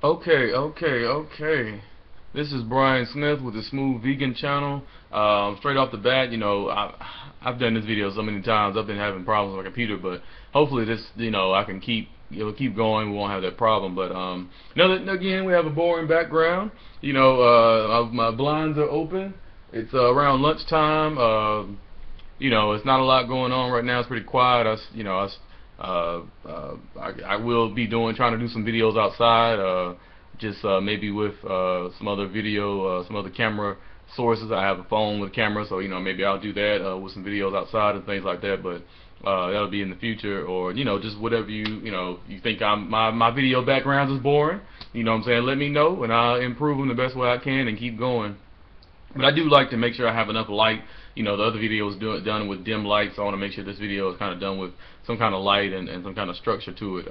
Okay. This is Brian Smith with the Smooth Vegan channel. Straight off the bat, I've done this video so many times. I've been having problems with my computer, but hopefully this, I can keep going. We won't have that problem. But again, we have a boring background. My blinds are open. It's around lunchtime. It's not a lot going on right now. It's pretty quiet. I will be trying to do some videos outside, just maybe with some other some other camera sources. I have a phone with a camera, so maybe I'll do that with some videos outside and things like that. But that'll be in the future, or just whatever you think my video backgrounds is boring. You know what I'm saying? Let me know, and I'll improve them the best way I can and keep going. But I do like to make sure I have enough light. The other video was done with dim light, so I want to make sure this video is kind of done with some kind of light and some kind of structure to it.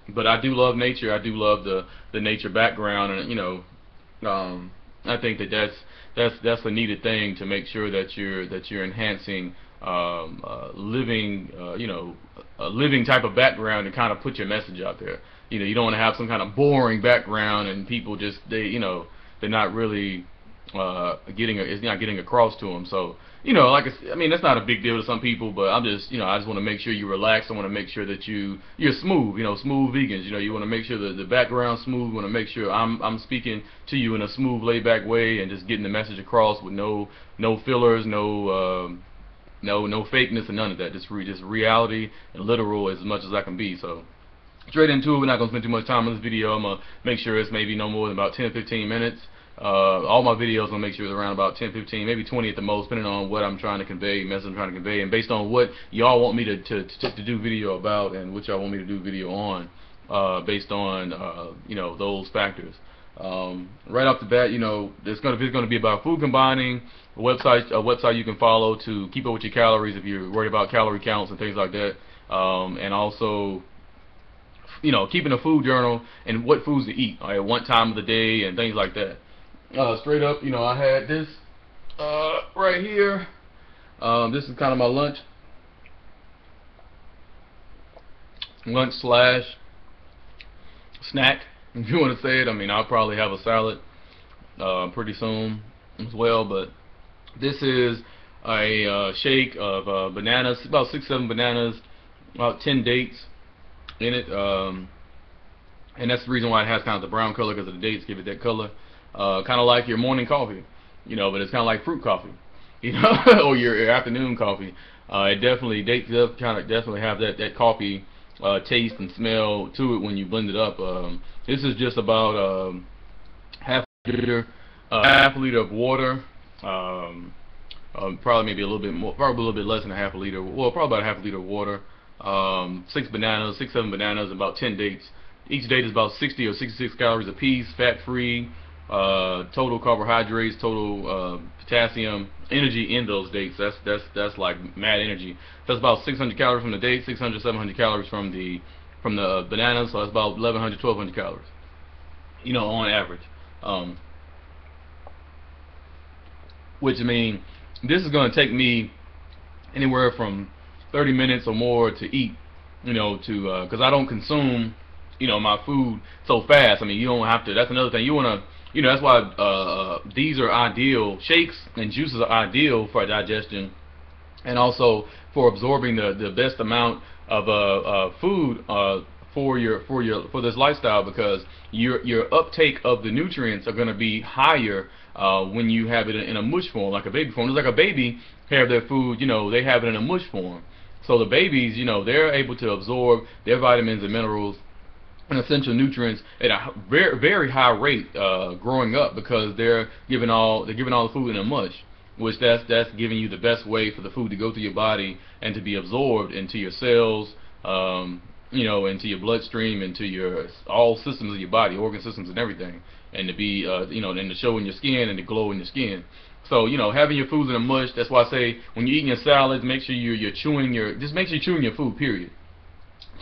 But I do love nature. I do love the nature background, and I think that's a needed thing to make sure that you're enhancing living a living type of background and kind of put your message out there. You don't want to have some kind of boring background and people just they're not really it's not getting across to them. So I mean, that's not a big deal to some people, but I just want to make sure you relax. I want to make sure that you're smooth. Smooth vegans. You want to make sure that the background's smooth. You want to make sure I'm speaking to you in a smooth, laid back way and just getting the message across with no fillers, no fakeness and none of that. Just reality and literal as much as I can be. So straight into it. We're not gonna spend too much time on this video. I'm gonna make sure it's maybe no more than about 10-15 minutes. All my videos, I'm gonna make sure it's around about 10-15, maybe 20 at the most, depending on what I'm trying to convey, message I'm trying to convey, and based on what y'all want me to do video about and what y'all want me to do video on, based on those factors. Right off the bat, it's gonna be about food combining, a website you can follow to keep up with your calories if you're worried about calorie counts and things like that, and also keeping a food journal and what foods to eat at what time of the day and things like that. Straight up, I had this right here. This is kind of my lunch slash snack, if you want to say it. I mean, I'll probably have a salad pretty soon as well, but this is a shake of bananas, about 6-7 bananas, about 10 dates in it, and that's the reason why it has kind of the brown color, because the dates give it that color. Kind of like your morning coffee, but it's kind of like fruit coffee, or your afternoon coffee. Dates definitely have that coffee taste and smell to it when you blend it up. This is just about half a liter of water. Probably maybe a little bit more, probably a little bit less than a half a liter. Well, probably about a half a liter of water. 6-7 bananas, about 10 dates. Each date is about 60 or 66 calories a piece, fat-free. Total carbohydrates, total potassium, energy in those dates. That's like mad energy. That's about 600 calories from the date, 600-700 calories from the bananas. So that's about 1,100-1,200 calories. On average. Which, I mean, this is going to take me anywhere from 30 minutes or more to eat. Because I don't consume my food so fast. I mean, you don't have to. That's another thing. You want to. That's why these are ideal. Shakes and juices are ideal for digestion, and also for absorbing the best amount of food for this lifestyle, because your uptake of the nutrients are going to be higher when you have it in a mush form, like a baby form. It's like a baby have their food. They have it in a mush form. So the babies, they're able to absorb their vitamins and minerals and essential nutrients at a very high rate growing up, because they're giving all the food in a mush, which that's giving you the best way for the food to go through your body and to be absorbed into your cells, into your bloodstream, into your all systems of your body, organ systems and everything, and to be and to show in your skin and to glow in your skin. So having your foods in a mush. That's why I say when you're eating your salads, make sure you're chewing your food. Period.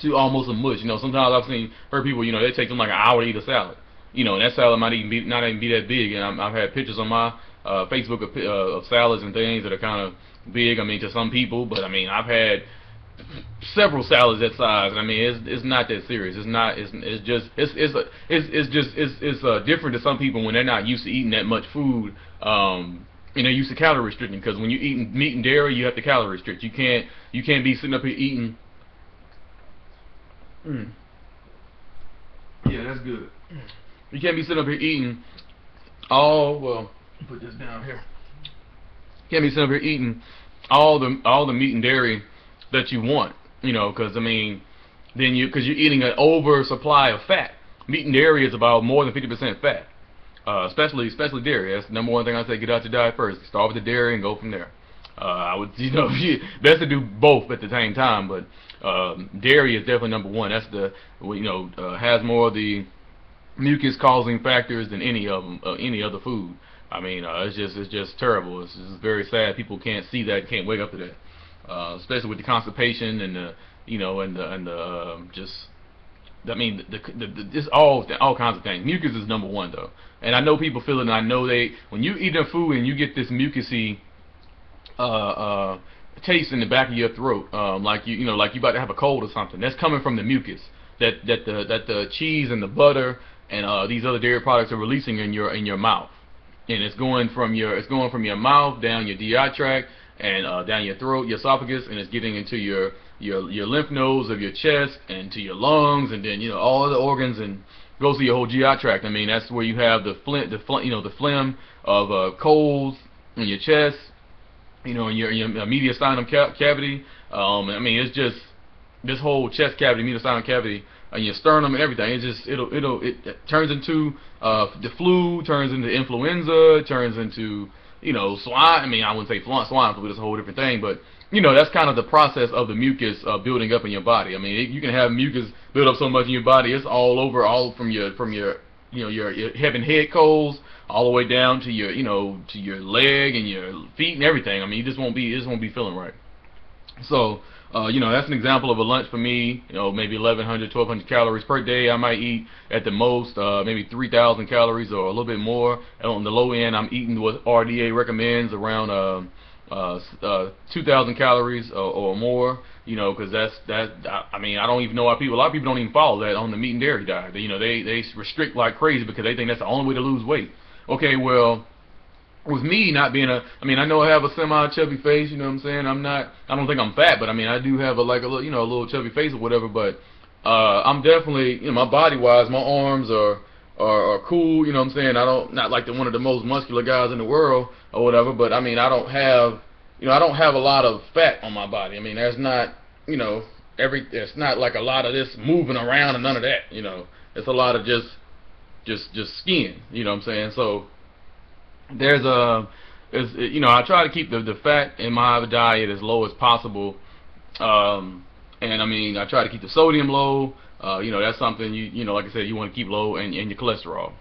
To almost a mush. Sometimes I've heard people, they take them like an hour to eat a salad. And that salad might not even be that big. And I've had pictures on my Facebook of salads and things that are kind of big. I mean, to some people, but I mean, I've had several salads that size. I mean, it's not that serious. It's not. It's just it's different to some people when they're not used to eating that much food. And they're used to calorie restricting, because when you're eating meat and dairy, you have to calorie restrict. You can't be sitting up here eating. Yeah, that's good. You can't be sitting up here eating put this down here. You can't be sitting up here eating all the meat and dairy that you want, because I mean, because you're eating an oversupply of fat. Meat and dairy is about more than 50% fat, especially dairy. That's the number one thing I say: get out your diet first. Start with the dairy and go from there. I would, best to do both at the same time, but dairy is definitely number one. That's has more of the mucus causing factors than any other food. I mean, it's just terrible. It's just very sad. People can't see that, can't wake up to that, especially with the constipation and just all kinds of things. Mucus is number one though, and I know people feel it. And I know when you eat a food and you get this mucusy taste in the back of your throat, like you about to have a cold or something. That's coming from the mucus that the cheese and the butter and these other dairy products are releasing in your mouth, and it's going from your mouth down your GI tract and down your throat, your esophagus, and it's getting into your lymph nodes of your chest and to your lungs, and then all other organs, and goes to your whole GI tract. I mean, that's where you have the phlegm of colds in your chest, in your mediastinum cavity. I mean, it's just this whole chest cavity, mediastinum cavity, and your sternum and everything. It's just it turns into the flu, turns into influenza, turns into swine. I mean, I wouldn't say swine flu, it's a whole different thing, but that's kind of the process of the mucus building up in your body. I mean, you can have mucus build up so much in your body, it's all over, all from your having head colds all the way down to your to your leg and your feet and everything. I mean, you just won't be feeling right. So that's an example of a lunch for me. Maybe 1,100, 1,200 calories per day. I might eat at the most maybe 3,000 calories or a little bit more. And on the low end, I'm eating what RDA recommends, around 2,000 calories or more. Because I mean, I don't even know why a lot of people don't even follow that on the meat and dairy diet. They restrict like crazy because they think that's the only way to lose weight. Okay, well, with me not being I mean, I know I have a semi-chubby face, you know what I'm saying? I don't think I'm fat, but I mean, I do have a little chubby face or whatever, but I'm definitely, my body-wise, my arms are cool, you know what I'm saying? Not like one of the most muscular guys in the world or whatever, but I mean, I don't have a lot of fat on my body. I mean, there's not, it's not like a lot of this moving around and none of that, It's a lot of just skin, you know what I'm saying? So there's I try to keep the fat in my diet as low as possible, and I mean, I try to keep the sodium low. That's something like I said, you want to keep low, and your cholesterol,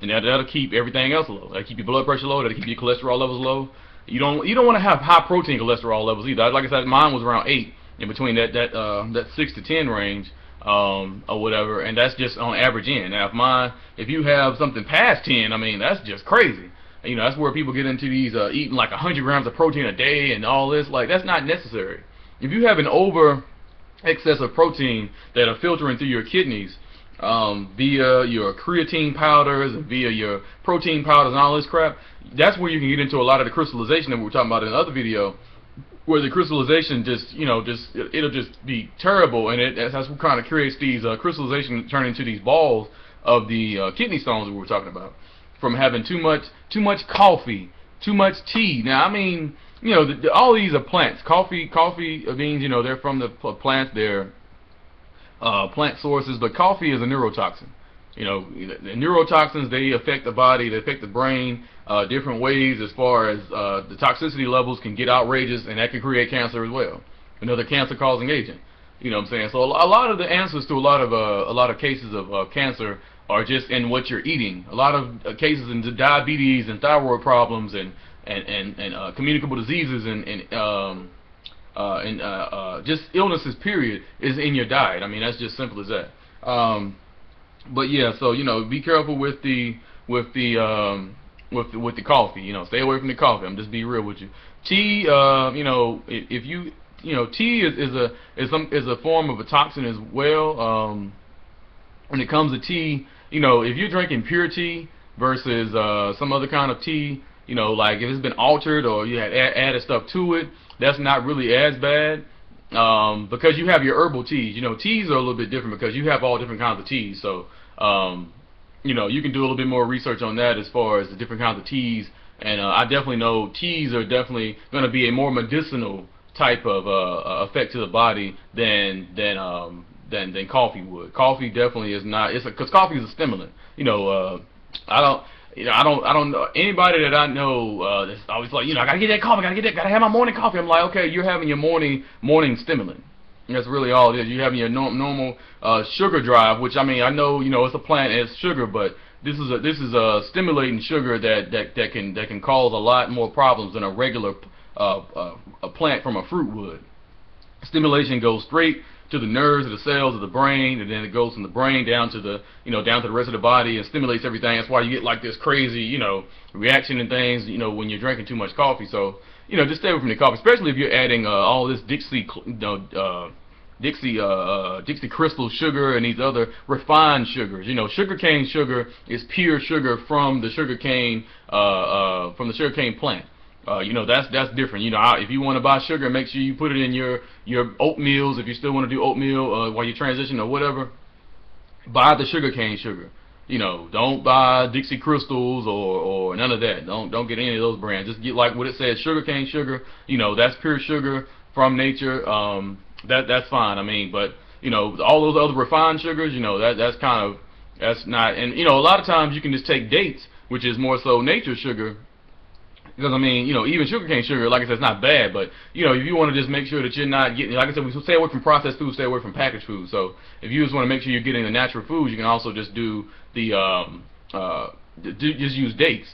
and that'll keep everything else low. That'll keep your blood pressure low. That'll keep your cholesterol levels low. You don't want to have high protein cholesterol levels either. Like I said, mine was around 8, in between that 6 to 10 range, or whatever, and that's just on average in. Now, if you have something past 10, I mean, that's just crazy. That's where people get into these eating like 100 grams of protein a day and all this. Like, that's not necessary. If you have an over excess of protein that are filtering through your kidneys via your creatine powders and via your protein powders and all this crap, that's where you can get into a lot of the crystallization that we were talking about in the other video, where the crystallization it'll just be terrible, and that's what kind of creates these crystallization turn into these balls of the kidney stones that we were talking about, from having too much coffee, too much tea. Now, I mean, all these are plants. Coffee beans, they're from the plants. They're plant sources, but coffee is a neurotoxin. The neurotoxins, they affect the body, they affect the brain different ways, as far as the toxicity levels can get outrageous, and that can create cancer as well. Another cancer-causing agent. You know what I'm saying? So a lot of the answers to a lot of cases of cancer are just in what you're eating. A lot of cases in diabetes and thyroid problems and communicable diseases and just illnesses, period, is in your diet. I mean, that's just simple as that. But yeah, so be careful with the coffee. Stay away from the coffee. I'm just be real with you. Tea, if you tea is a form of a toxin as well. When it comes to tea, if you're drinking pure tea versus some other kind of tea, like if it's been altered or you had added stuff to it, that's not really as bad. Because you have your herbal teas. Teas are a little bit different because you have all different kinds of teas. So, you can do a little bit more research on that as far as the different kinds of teas. And I definitely know teas are definitely going to be a more medicinal type of effect to the body than coffee would. Coffee definitely is not. Because coffee is a stimulant. I don't know anybody that I know that's always like, I gotta get that coffee, gotta have my morning coffee. I'm like, okay, you're having your morning stimulant. And that's really all it is. You're having your normal sugar drive, which I know, it's a plant and it's sugar, but this is a stimulating sugar that can cause a lot more problems than a regular a plant from a fruit would. Stimulation goes straight to the nerves, to the cells of the brain, and then it goes from the brain down to the down to the rest of the body and stimulates everything. That's why you get like this crazy reaction and things when you're drinking too much coffee. So just stay away from the coffee, especially if you're adding all this Dixie crystal sugar and these other refined sugars. Sugarcane sugar is pure sugar from the sugarcane plant. That's different. If you want to buy sugar, make sure you put it in your oatmeals. If you still want to do oatmeal while you transition or whatever, buy the sugarcane sugar. Don't buy Dixie Crystals or none of that. Don't get any of those brands. Just get like what it says, sugarcane sugar. That's pure sugar from nature. That's fine. But all those other refined sugars, that's not. And a lot of times you can just take dates, which is more so nature sugar. Because even sugarcane sugar, like I said, it's not bad, but if you want to just make sure that you're not getting, like I said, we stay away from processed food, stay away from packaged food. So if you just want to make sure you're getting the natural foods, you can also just do just use dates.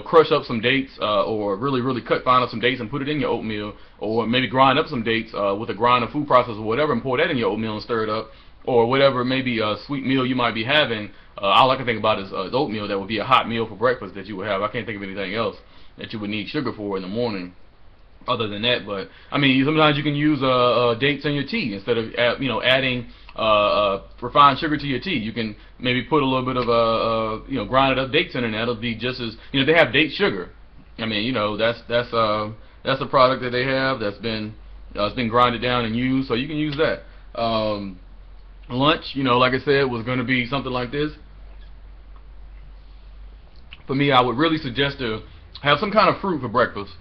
Crush up some dates, or really fine up some dates and put it in your oatmeal, or maybe grind up some dates with a grinder food processor or whatever, and pour that in your oatmeal and stir it up, or whatever maybe a sweet meal you might be having. All I can think about is oatmeal. That would be a hot meal for breakfast that you would have. I can't think of anything else that you would need sugar for in the morning other than that. But sometimes you can use dates in your tea instead of adding refined sugar to your tea. You can maybe put a little bit of grinded up dates in, and that'll be just as they have date sugar. That's a product that they have that's been it's been grinded down and used, so you can use that. Lunch, like I said, was going to be something like this. For me, I would really suggest to have some kind of fruit for breakfast.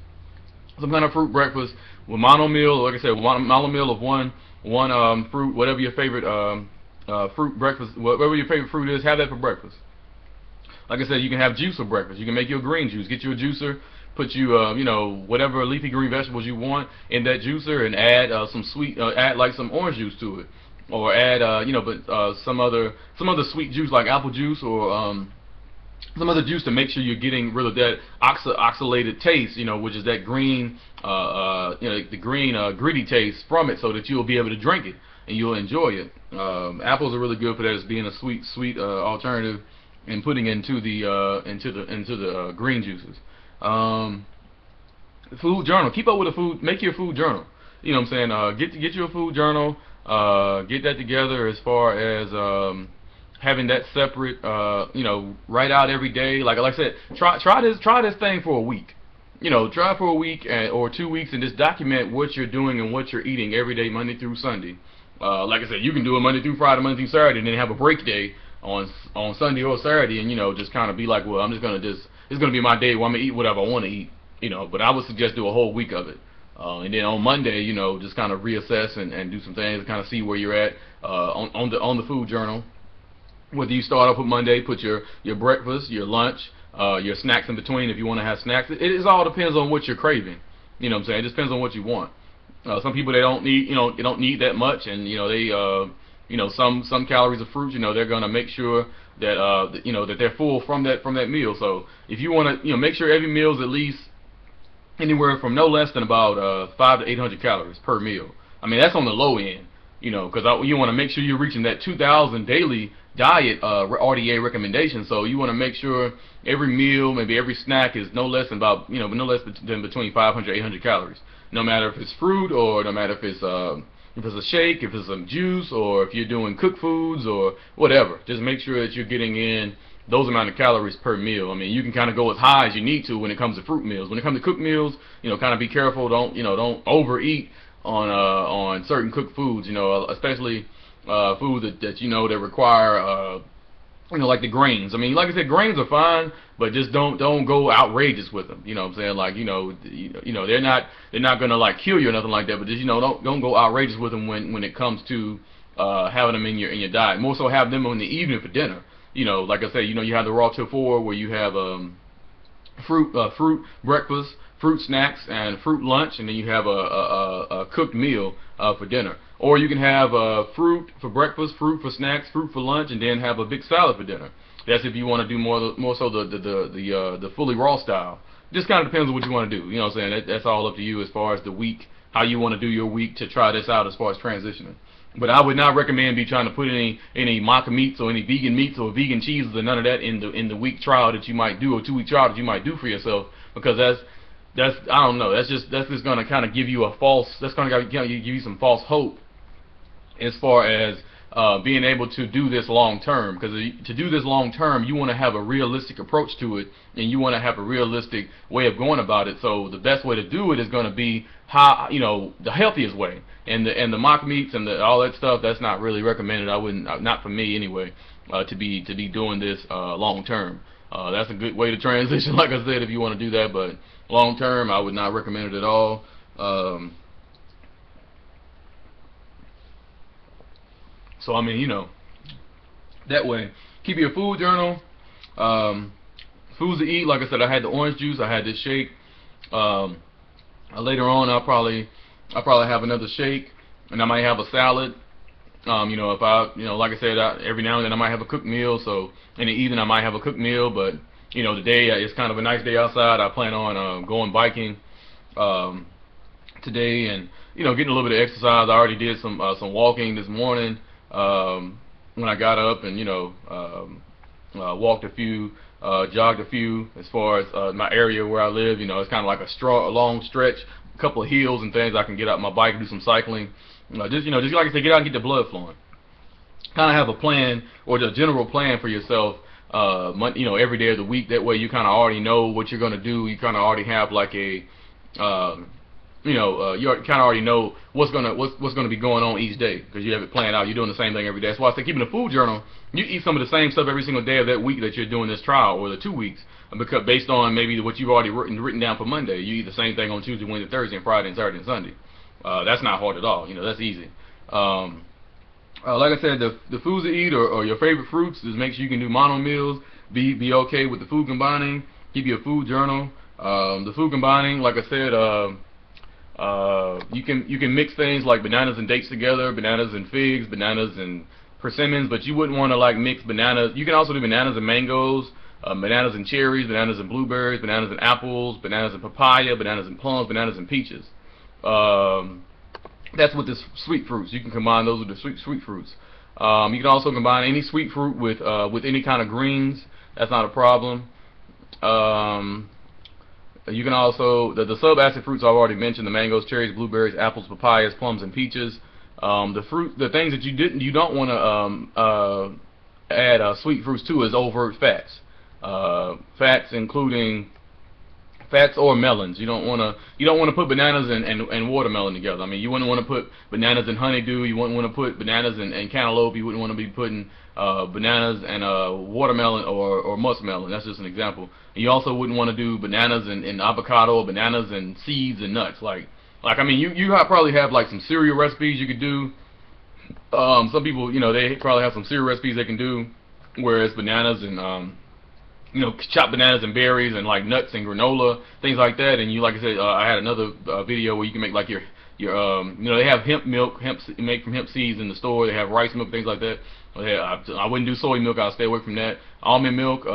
Some kind of fruit breakfast with mono-meal, like I said, mono-meal of one fruit, whatever your favorite fruit breakfast, whatever your favorite fruit is, have that for breakfast. Like I said, you can have juice for breakfast. You can make your green juice. Get you a juicer, put you whatever leafy green vegetables you want in that juicer, and add some add like some orange juice to it, or add some other sweet juice like apple juice or some other juice to make sure you're getting rid of that oxalated taste, which is that green, the green gritty taste from it, so that you'll be able to drink it and you'll enjoy it. Apples are really good for that as being a sweet alternative, and putting into the green juices. Food journal. Keep up with the food. Make your food journal. You know what I'm saying? Get you a food journal. Get that together as far as having that separate, write out every day. Like I said, try this thing for a week. Try for a week or 2 weeks, and just document what you're doing and what you're eating every day, Monday through Sunday. Like I said, you can do it Monday through Friday, Monday through Saturday, and then have a break day on Sunday or Saturday, and just kind of be like, well, it's gonna be my day where I'm gonna eat whatever I want to eat. But I would suggest do a whole week of it. And then on Monday, just kind of reassess and do some things and kind of see where you're at on the food journal. Whether you start off with Monday, put your breakfast, your lunch, your snacks in between if you want to have snacks. It all depends on what you're craving. You know what I'm saying? It just depends on what you want. Some people, they don't need that much, and they some calories of fruit. They're gonna make sure that that they're full from that meal. So if you want to make sure every meal is at least anywhere from no less than about 500 to 800 calories per meal. That's on the low end. Because you want to make sure you're reaching that 2,000 daily diet RDA recommendations. So you want to make sure every meal, maybe every snack, is no less than about no less than between 500 800 calories. No matter if it's fruit, or no matter if it's a shake, if it's some juice, or if you're doing cooked foods or whatever. Just make sure that you're getting in those amount of calories per meal. I mean, you can kind of go as high as you need to when it comes to fruit meals. When it comes to cooked meals, kind of be careful. Don't overeat on certain cooked foods. Especially foods that that require like the grains. I mean, like I said, grains are fine, but just don't go outrageous with them. You know what I'm saying? Like they're not gonna like kill you or nothing like that. But just don't go outrageous with them when it comes to having them in your diet. More so have them in the evening for dinner. Like I said, you have the raw till 4, where you have fruit breakfast, fruit snacks, and fruit lunch, and then you have a cooked meal for dinner. Or you can have fruit for breakfast, fruit for snacks, fruit for lunch, and then have a big salad for dinner. That's if you want to do more so the fully raw style. Just kind of depends on what you want to do. You know what I'm saying? That's all up to you as far as the week, how you want to do your week to try this out as far as transitioning. But I would not recommend you trying to put any maca meats or any vegan meats or vegan cheeses or none of that in the week trial that you might do, or 2-week trial that you might do for yourself, because that's I don't know, that's just going to kind of give you give you some false hope as far as being able to do this long term. Because to do this long term, you want to have a realistic approach to it, and you want to have a realistic way of going about it. So the best way to do it is going to be the healthiest way. And the mock meats and all that stuff, that's not really recommended. I wouldn't, not for me anyway, to be doing this long term. That's a good way to transition, like I said, if you want to do that. But long term, I would not recommend it at all. So I mean, that way, keep your food journal. Foods to eat, like I said, I had the orange juice, I had this shake. Later on, I'll probably have another shake, and I might have a salad. If like I said, every now and then I might have a cooked meal. So in the evening I might have a cooked meal, but today it's kind of a nice day outside. I plan on going biking today, and getting a little bit of exercise. I already did some walking this morning when I got up, and walked a few, jogged a few. As far as my area where I live, it's kind of like a long stretch, a couple of hills and things. I can get out my bike and do some cycling. Just like I said, get out and get the blood flowing. Kind of have a plan, or the general plan for yourself, every day of the week. That way you kind of already know what you're going to do. You kind of already have like a you kind of already know what's gonna be going on each day, because you have it planned out. You're doing the same thing every day. That's why I say keeping a food journal. You eat some of the same stuff every single day of that week that you're doing this trial, or the 2 weeks, because based on maybe what you've already written down for Monday, you eat the same thing on Tuesday, Wednesday, Thursday, and Friday, and Saturday, and Sunday. That's not hard at all. That's easy. Like I said, the foods to eat, or your favorite fruits, just make sure you can do mono meals. Be okay with the food combining. Keep your food journal. The food combining, like I said, you can mix things like bananas and dates together, bananas and figs, bananas and persimmons, but you wouldn't want to like mix bananas. You can also do bananas and mangoes, bananas and cherries, bananas and blueberries, bananas and apples, bananas and papaya, bananas and plums, bananas and peaches. That's with the sweet fruits. You can combine those with the sweet fruits. You can also combine any sweet fruit with any kind of greens. That's not a problem. You can also, the sub-acid fruits I've already mentioned: the mangoes, cherries, blueberries, apples, papayas, plums, and peaches. The things that you don't want to add sweet fruits to is overt fats. Fats including fats or melons. You don't want to put bananas and watermelon together. I mean, you wouldn't want to put bananas and honeydew. You wouldn't want to put bananas and cantaloupe. You wouldn't want to be putting bananas and watermelon or muskmelon. That's just an example. And you also wouldn't want to do bananas and avocado, or bananas and seeds and nuts. Like I mean, you probably have like some cereal recipes you could do. Some people, they probably have some cereal recipes they can do, where it's bananas and chopped bananas and berries and like nuts and granola, things like that. And like I said, I had another video where you can make like your they have hemp milk, made from hemp seeds in the store. They have rice milk, things like that. I wouldn't do soy milk. I'll stay away from that. Almond milk,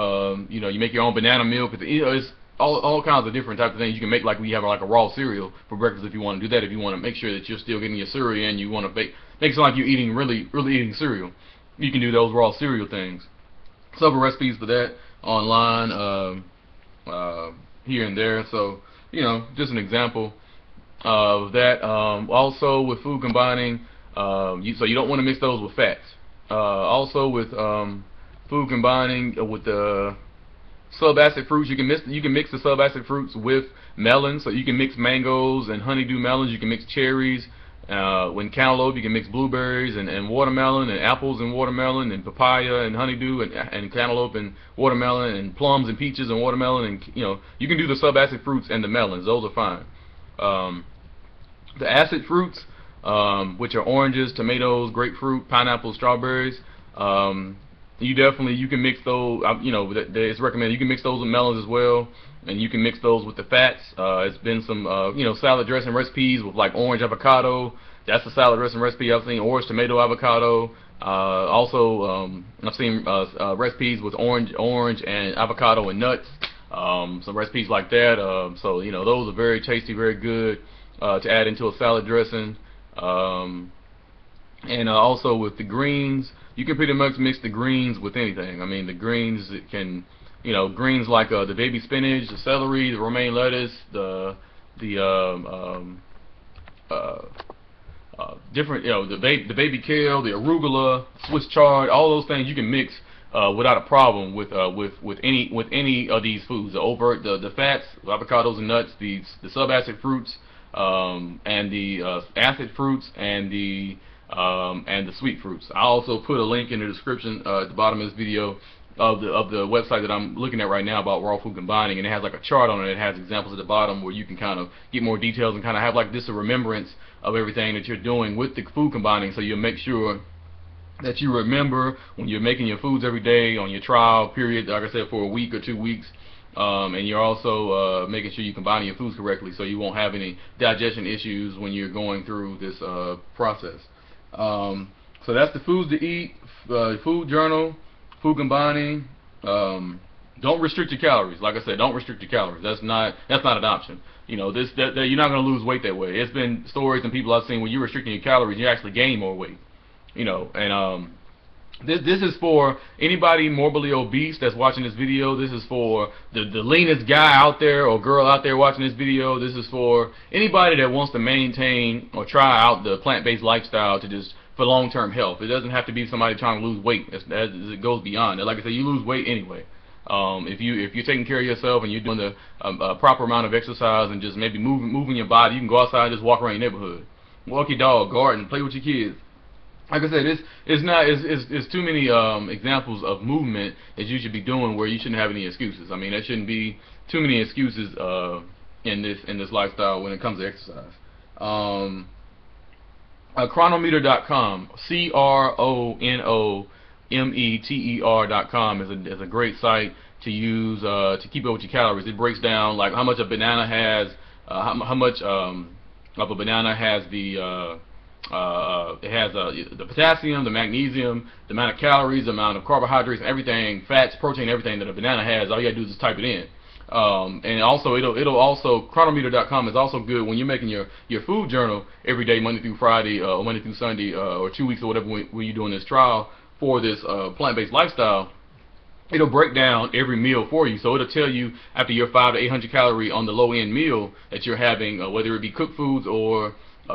you make your own banana milk. It's all kinds of different types of things you can make. Like we have like a raw cereal for breakfast, if you want to do that. If you want to make sure that you're still getting your cereal in, you want to make it sound like you're eating really eating cereal. you can do those raw cereal things. Several recipes for that online, here and there. So, you know, just an example of that. Also with food combining, so you don't want to mix those with fats. Also with food combining with the subacid fruits, you can mix the subacid fruits with melons. So you can mix mangoes and honeydew melons. You can mix cherries. When cantaloupe, you can mix blueberries and watermelon, and apples and watermelon, and papaya and honeydew, and cantaloupe and watermelon, and plums and peaches and watermelon, and you know, you can do the subacid fruits and the melons. Those are fine. The acid fruits, which are oranges, tomatoes, grapefruit, pineapple, strawberries, you can mix those. You know, it's recommended you can mix those with melons as well, and you can mix those with the fats. It's been some you know, salad dressing recipes with like orange avocado. That's a salad dressing recipe I've seen. Orange tomato avocado. Also, I've seen recipes with orange and avocado and nuts. Some recipes like that. So you know, those are very tasty, very good to add into a salad dressing. And also with the greens, you can pretty much mix the greens with anything. I mean, the greens can, you know, greens like the baby spinach, the celery, the romaine lettuce, the different, you know, the baby kale, the arugula, Swiss chard, all those things you can mix without a problem with any of these foods. The fats, avocados and nuts, the subacid fruits, and the acid fruits, and the sweet fruits. I also put a link in the description at the bottom of this video of the website that I'm looking at right now about raw food combining, and it has like a chart on it. It has examples at the bottom where you can kind of get more details and kind of have like this a remembrance of everything that you're doing with the food combining, so you'll make sure that you remember when you're making your foods every day on your trial period, like I said, for a week or 2 weeks. And you're also making sure you're combining your foods correctly, so you won't have any digestion issues when you're going through this process. So that's the foods to eat, food journal, food combining. Don't restrict your calories. Like I said, don't restrict your calories. That's not an option. You know, you're not going to lose weight that way. It's been stories and people I've seen where you're restricting your calories, you actually gain more weight. You know, and this is for anybody morbidly obese that's watching this video. This is for the leanest guy out there or girl out there watching this video. This is for anybody that wants to maintain or try out the plant-based lifestyle for long-term health. It doesn't have to be somebody trying to lose weight. It goes beyond that. Like I said, you lose weight anyway. If you're taking care of yourself and you're doing the proper amount of exercise and just maybe moving your body, you can go outside and just walk around your neighborhood, walk your dog, garden, play with your kids. Like I said, it's too many examples of movement that you should be doing where you shouldn't have any excuses. I mean, there shouldn't be too many excuses in this lifestyle when it comes to exercise. Cronometer.com, CRONOMETER.com is a great site to use to keep up with your calories. It breaks down like how much a banana has, how much of a banana has the potassium, the magnesium, the amount of calories, the amount of carbohydrates, everything, fats, protein, everything that a banana has. All you gotta do is just type it in. And also it'll also, Cronometer.com is also good when you're making your food journal every day, Monday through Friday, or Monday through Sunday, or 2 weeks or whatever when you're doing this trial for this plant-based lifestyle. It'll break down every meal for you, so it'll tell you after your 500 to 800 calorie on the low-end meal that you're having, whether it be cooked foods or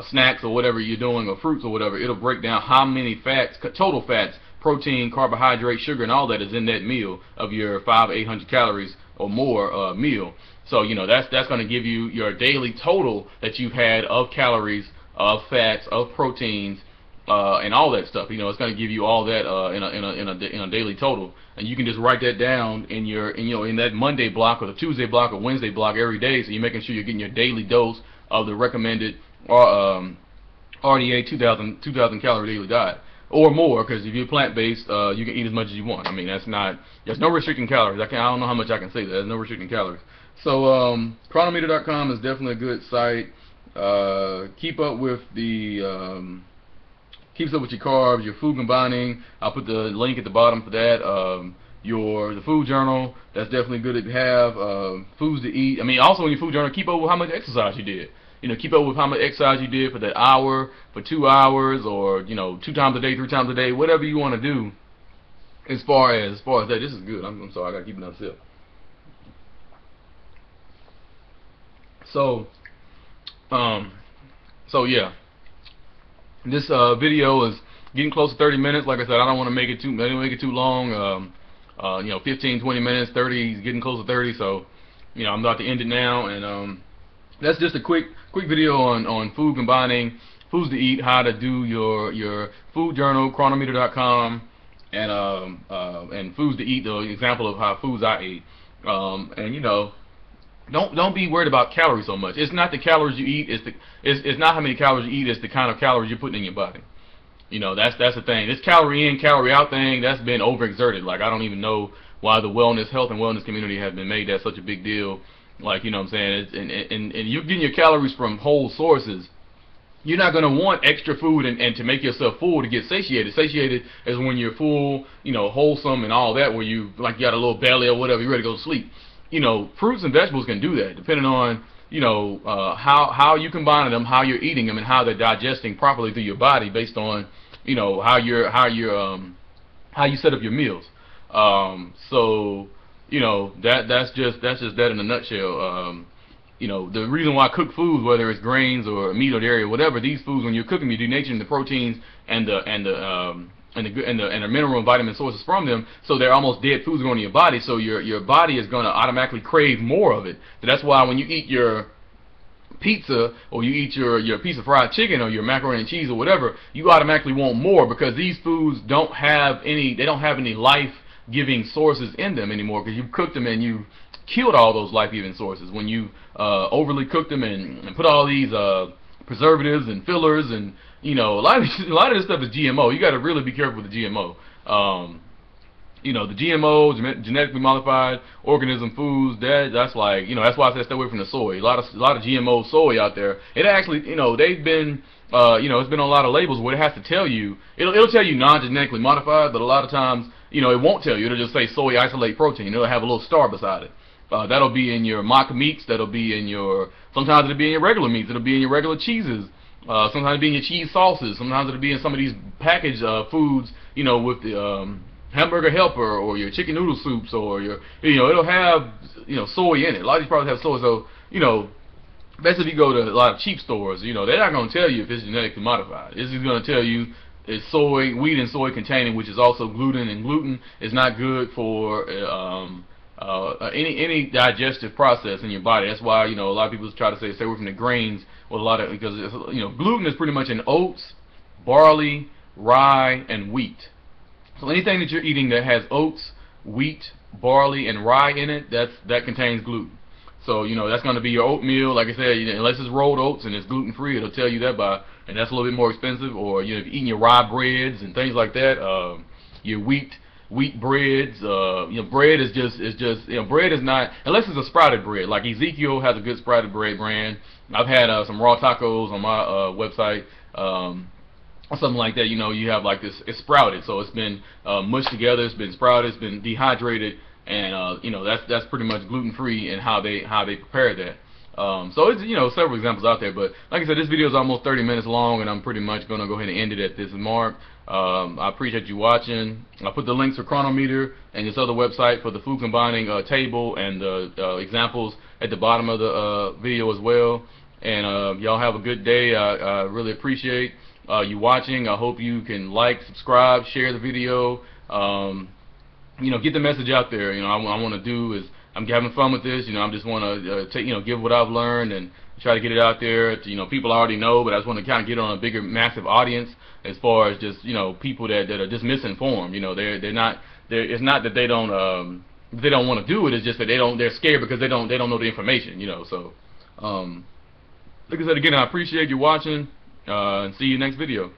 snacks or whatever you're doing, or fruits or whatever. It'll break down how many fats, total fats, protein, carbohydrate, sugar, and all that is in that meal of your 500 to 800 calories or more meal. So you know that's going to give you your daily total that you've had of calories, of fats, of proteins, and all that stuff. You know, it's going to give you all that in a daily total, and you can just write that down in in that Monday block or the Tuesday block or Wednesday block every day. So you're making sure you're getting your daily dose of the recommended RDA 2,000 calorie daily diet or more, because if you're plant-based, you can eat as much as you want. I mean, there's no restricting calories. I don't know how much I can say that. There's no restricting calories. So Cronometer.com is definitely a good site. Keeps up with your carbs, your food combining. I'll put the link at the bottom for that. The food journal, that's definitely good to have. Foods to eat. I mean, also in your food journal, keep up with how much exercise you did. keep up with how much exercise you did for that hour, for 2 hours, or 2 times a day, 3 times a day, whatever you want to do. As far as that, this is good. I'm sorry, I gotta keep another sip. So, yeah, this video is getting close to 30 minutes. Like I said, I don't want to make it too long. 15, 20 minutes, 30, is getting close to 30. So, I'm about to end it now, and that's just a quick video on food combining, foods to eat, how to do your food journal, Cronometer.com, and foods to eat, the example of how foods I ate. And don't be worried about calories so much. It's not the calories you eat, it's not how many calories you eat, it's the kind of calories you're putting in your body. That's the thing. This calorie in, calorie out thing, that's been overexerted. Like, I don't even know why the health and wellness community has been made that such a big deal. Like, what I'm saying? And you're getting your calories from whole sources. You're not going to want extra food and to make yourself full to get satiated. Satiated is when you're full, wholesome and all that, where you got a little belly or whatever, you're ready to go to sleep. Fruits and vegetables can do that, depending on, how you combine them, how you're eating them, and how they're digesting properly through your body based on, how you set up your meals. So, that's just that in a nutshell. The reason why I cook foods, whether it's grains or meat or dairy or whatever, these foods, when you're cooking, you're denaturing the proteins and the mineral and vitamin sources from them, so they're almost dead foods going to your body. So your body is going to automatically crave more of it. So that's why when you eat your pizza, or you eat your piece of fried chicken, or your macaroni and cheese or whatever, you automatically want more, because these foods don't have any life-giving sources in them anymore, because you've cooked them and you've killed all those life-giving sources when you overly cook them and put all these preservatives and fillers, and a lot of this stuff is GMO. You got to really be careful with the GMO. The GMO, genetically modified organism foods, that's like, that's why I said stay away from the soy. A lot of GMO soy out there. It actually, they've been, it's been on a lot of labels where it has to tell you, it'll tell you non-genetically modified, but a lot of times, it won't tell you. It'll just say soy isolate protein. It'll have a little star beside it. That'll be in your mock meats. That'll be in sometimes it'll be in your regular meats. It'll be in your regular cheeses. Sometimes it'll be in your cheese sauces. Sometimes it'll be in some of these packaged foods, with the hamburger helper, or your chicken noodle soups, or it'll have, soy in it. A lot of these products have soy, so, best if you go to a lot of cheap stores, they're not going to tell you if it's genetically modified. It's just going to tell you it's wheat and soy containing, which is also gluten, and gluten is not good for any digestive process in your body. That's why, a lot of people try to say stay away from the grains, because gluten is pretty much in oats, barley, rye, and wheat. So anything that you're eating that has oats, wheat, barley, and rye in it, that contains gluten. So, that's going to be your oatmeal. Like I said, unless it's rolled oats and it's gluten-free, it'll tell you that and that's a little bit more expensive. Or, if you're eating your rye breads and things like that, your wheat breads, bread is just bread is not, unless it's a sprouted bread. Like Ezekiel has a good sprouted bread brand. I've had some raw tacos on my website. Or something like that. You have like this, it's sprouted, so it's been mushed together, it's been sprouted, it's been dehydrated, and that's pretty much gluten free in how they prepare that. So it's several examples out there, but like I said, this video is almost 30 minutes long, and I'm pretty much gonna go ahead and end it at this mark. I appreciate you watching. I put the links for Cronometer and this other website for the food combining table and the examples at the bottom of the video as well. And y'all have a good day. I really appreciate you watching. I hope you can like, subscribe, share the video. Get the message out there. I want to do is, I'm having fun with this. I just want to give what I've learned and try to get it out there. To, people already know, but I just want to kind of get on a bigger, massive audience, as far as just people that are just misinformed. They're not. It's not that they don't want to do it. It's just that they're scared because they don't know the information. So like I said again, I appreciate you watching. And see you next video.